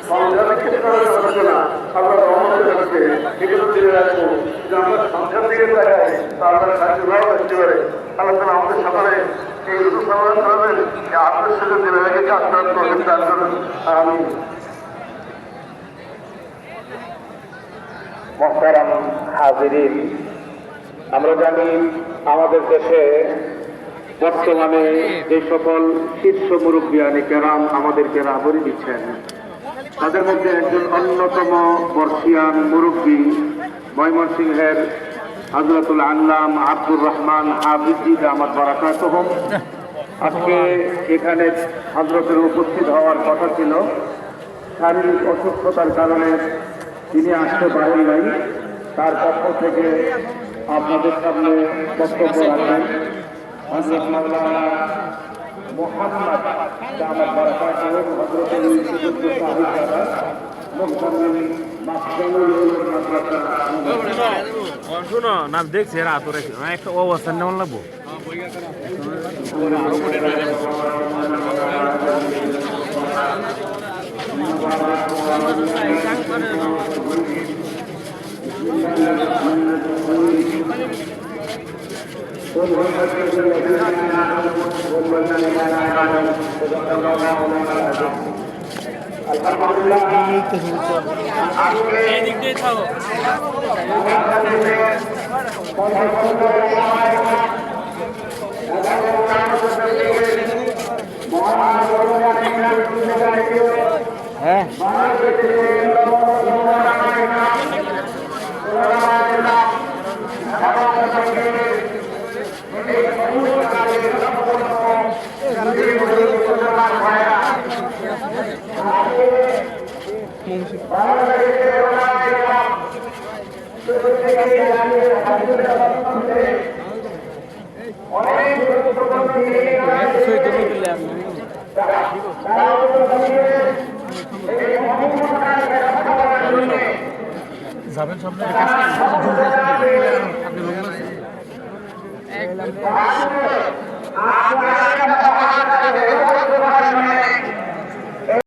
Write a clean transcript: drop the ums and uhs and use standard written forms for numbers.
সংসারের ক্ষেত্রে হচ্ছে না, আমরা রহমতের কাছে এগুলো দিলে রাখবো। যদি আমরা সংসার দিকে তাকাই তাহলে কার্যভাব আসতে পারে। আল্লাহ তাআলা আমাদের সকলে এই রূপ সমাধান করবেন, এই আদর্শকে দিলে রেখে আপনার করবেন। আমি মুহতারাম হাজিরিন, আমরা জানি আমাদের দেশে বর্তমানে যে সকল শীর্ষ মুরব্বিয়ানি কেরাম আমাদেরকে রাহবরি দিচ্ছেন, তাদের মধ্যে একজন অন্যতম বর্ষিয়ান মুরব্বী ময়মনসিংহের হযরতুল আল্লাম আব্দুর রহমান হাফিজি দামাত বারাকাতুহুম। আজকে এখানে হযরতের উপস্থিত হওয়ার কথা ছিল, শারীরিক অসুস্থতার কারণে তিনি আসতে পারেন নাই। তার পক্ষ থেকে আপনাদের সামনে বক্তব্য রাখেন হযরত মাওলানা মুহাম্মদ দামাত বারাকাতুহুম, হযরতুল ইউসুফ সাহিব দাদা মুহতামিম মাসজানুল উলুম মাদ্রাসা। শুনো নাম দেখছি এরা আতর একটা অবস্থান নেমন লাগবো। হ্যাঁ যাবেন সামনে